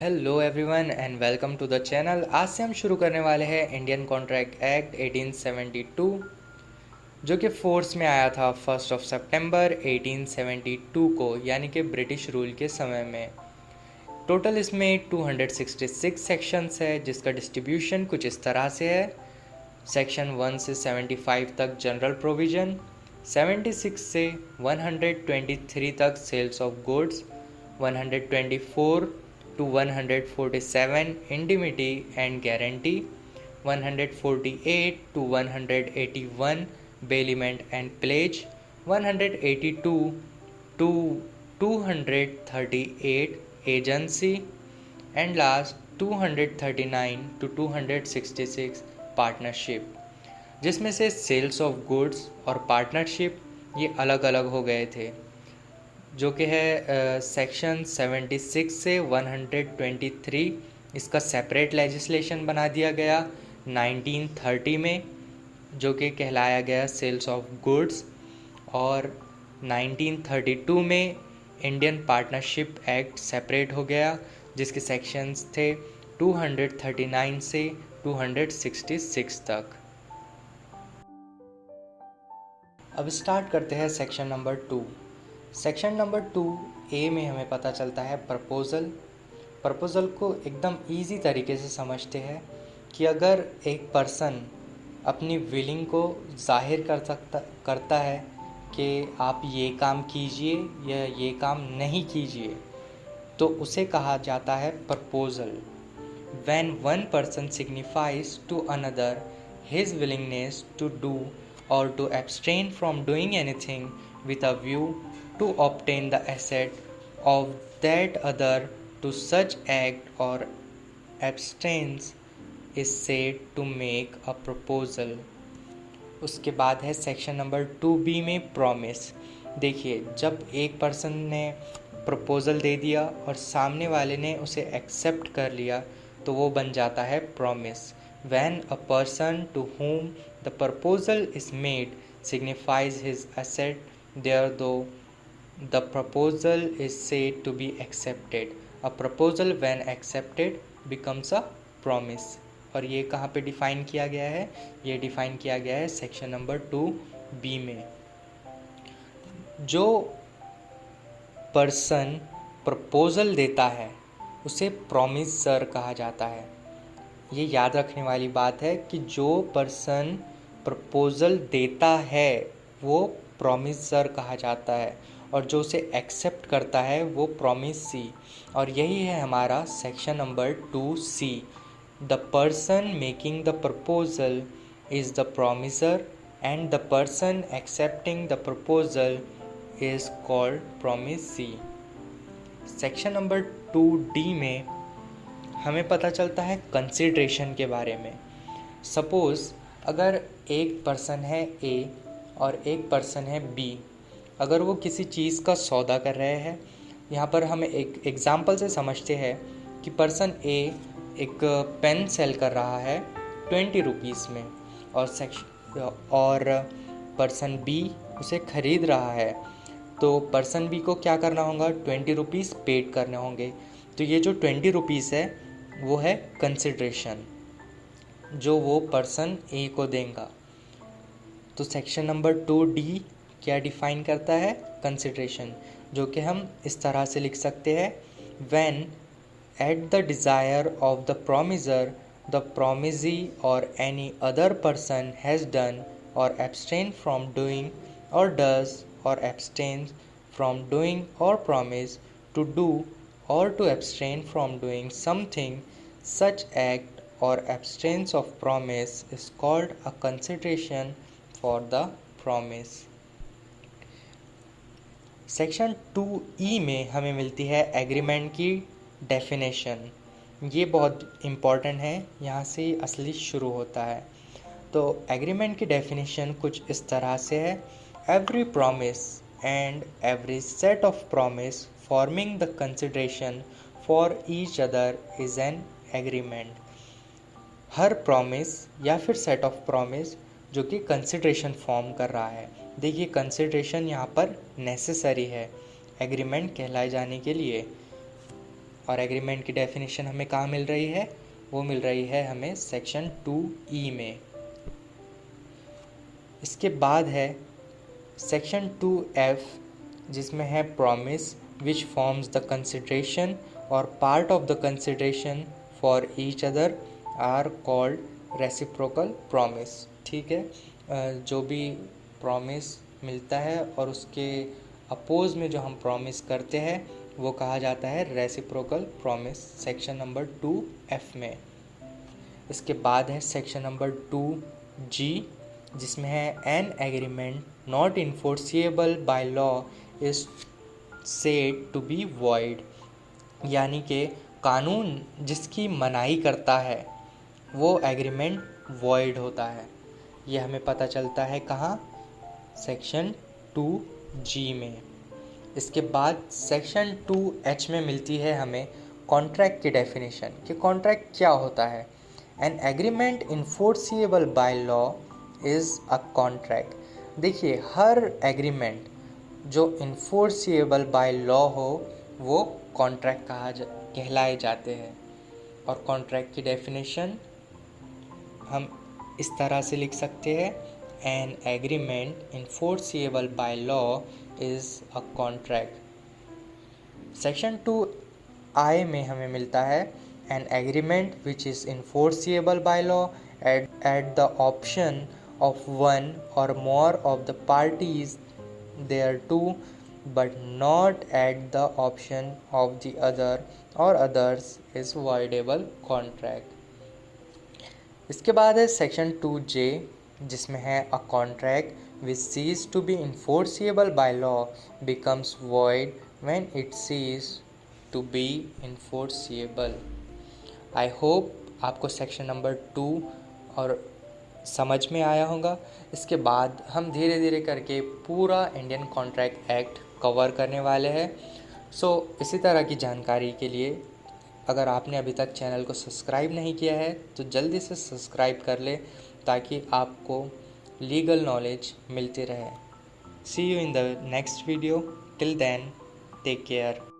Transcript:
Hello everyone and welcome to the channel. आज से हम शुरू करने वाले हैं इंडियन कॉन्ट्रैक्ट एक्ट 1872, जो कि फोर्स में आया था 1 सितंबर 1872 को, यानी कि ब्रिटिश रूल के समय में। टोटल इसमें 266 सेक्शंस है, जिसका डिस्ट्रीब्यूशन कुछ इस तरह से है। सेक्शन 1 से 75 तक जनरल प्रोविज़न, 76 से 123 तक sales of goods, 124 to 147 indemnity and guarantee, 148 to 181 bailment and pledge, 182 to 238 agency, and last 239 to 266 partnership, जिसमें से सेल्स ऑफ गुड्स और पार्टनरशिप ये अलग अलग हो गए थे, जो कि है सेक्शन 76 से 123। इसका सेपरेट लेजिस्लेशन बना दिया गया 1930 में, जो कि कहलाया गया सेल्स ऑफ गुड्स। और 1932 में इंडियन पार्टनरशिप एक्ट सेपरेट हो गया, जिसके सेक्शंस थे 239 से 266 तक। अब स्टार्ट करते हैं section number 2। Section number 2A में हमें पता चलता है प्रपोज़ल को एकदम इजी तरीके से समझते हैं कि अगर एक पर्सन अपनी विलिंग को जाहिर करता है कि आप ये काम कीजिए या ये काम नहीं कीजिए, तो उसे कहा जाता है proposal. When one person signifies to another his willingness to do or to abstain from doing anything with a view to obtain the assent of that other to such act or abstains is said to make a proposal। उसके बाद है section number 2B में promise. देखिए, जब एक person ने proposal दे दिया और सामने वाले ने उसे एक्सेप्ट कर लिया, तो वो बन जाता है promise. When a person to whom the proposal is made signifies his assent thereto, the proposal is said to be accepted। A proposal when accepted becomes a promise। और ये कहाँ पे डिफ़ाइन किया गया है? ये डिफ़ाइन किया गया है सेक्शन नंबर 2B में। जो पर्सन प्रपोज़ल देता है उसे प्रॉमिसर कहा जाता है। ये याद रखने वाली बात है कि जो पर्सन प्रपोज़ल देता है वो प्रॉमिसर कहा जाता है, और जो उसे एक्सेप्ट करता है वो प्रॉमिसी। और यही है हमारा section number 2C। The person making the proposal is the promiser and the person accepting the proposal is called promisee. Section number 2D में हमें पता चलता है कंसिडरेशन के बारे में। सपोज़ अगर एक पर्सन है A और एक पर्सन है B, अगर वो किसी चीज़ का सौदा कर रहे हैं, यहाँ पर हम एक एग्ज़ाम्पल से समझते हैं कि पर्सन A एक पेन सेल कर रहा है 20 रुपीज़ में, और पर्सन B उसे ख़रीद रहा है, तो पर्सन B को क्या करना होगा? 20 रुपीज़ पेड करने होंगे। तो ये जो 20 रुपीज़ है वो है कंसिडरेशन, जो वो पर्सन A को देगा। तो सेक्शन नंबर 2D क्या डिफ़ाइन करता है? कंसिडरेशन, जो कि हम इस तरह से लिख सकते हैं, when at the desire of the promisor the promisee और any other person has done और एब्सटेन फ्रॉम डूइंग और does or abstains from doing or promise to do or to abstain from doing something, such act or absence of promise is called a consideration for the promise। Section 2E में हमें मिलती है agreement की definition. ये बहुत important है, यहाँ से असली शुरू होता है। तो एग्रीमेंट की डेफिनेशन कुछ इस तरह से है, every promise and every set of promise forming the consideration for each other is an agreement। Her promise या फिर सेट ऑफ प्रॉमिस जो कि कंसिडरेशन फॉर्म कर रहा है। देखिए, कंसिडरेशन यहाँ पर नेसेसरी है एग्रीमेंट कहलाए जाने के लिए। और एग्रीमेंट की डेफिनेशन हमें कहाँ मिल रही है? वो मिल रही है हमें सेक्शन 2E में। इसके बाद है सेक्शन 2F, जिसमें है promise which forms the consideration और part of the consideration for each other are called reciprocal promise. ठीक है, जो भी प्रॉमिस मिलता है और उसके अपोज में जो हम प्रॉमिस करते हैं वो कहा जाता है reciprocal promise, section number 2F में। इसके बाद है सेक्शन नंबर 2G, जिसमें है an agreement not enforceable by law is said to be void, यानी कि कानून जिसकी मनाही करता है वो एग्रीमेंट वॉइड होता है। ये हमें पता चलता है कहाँ? सेक्शन 2G में। इसके बाद सेक्शन 2H में मिलती है हमें कॉन्ट्रैक्ट की डेफिनेशन कि कॉन्ट्रैक्ट क्या होता है। An agreement enforceable by law is a contract. देखिए, हर एग्रीमेंट जो इन्फोर्सिएबल बाय लॉ हो वो कॉन्ट्रैक्ट कहलाए जाते हैं। और कॉन्ट्रैक्ट की डेफिनेशन हम इस तरह से लिख सकते हैं, an agreement enforceable by law is a contract. Section 2I में हमें मिलता है an agreement which is enforceable by law at the option of one और more of the parties thereto but not at the option of the other or others is voidable contract। इसके बाद है section 2J, जिसमें है a contract which cease to be enforceable by law becomes void when it cease to be enforceable। I hope आपको section number 2 और समझ में आया होगा। इसके बाद हम धीरे धीरे करके पूरा इंडियन कॉन्ट्रैक्ट एक्ट कवर करने वाले हैं। इसी तरह की जानकारी के लिए अगर आपने अभी तक चैनल को सब्सक्राइब नहीं किया है तो जल्दी से सब्सक्राइब कर ले, ताकि आपको लीगल नॉलेज मिलती रहे। See you in the next video. Till then, take care.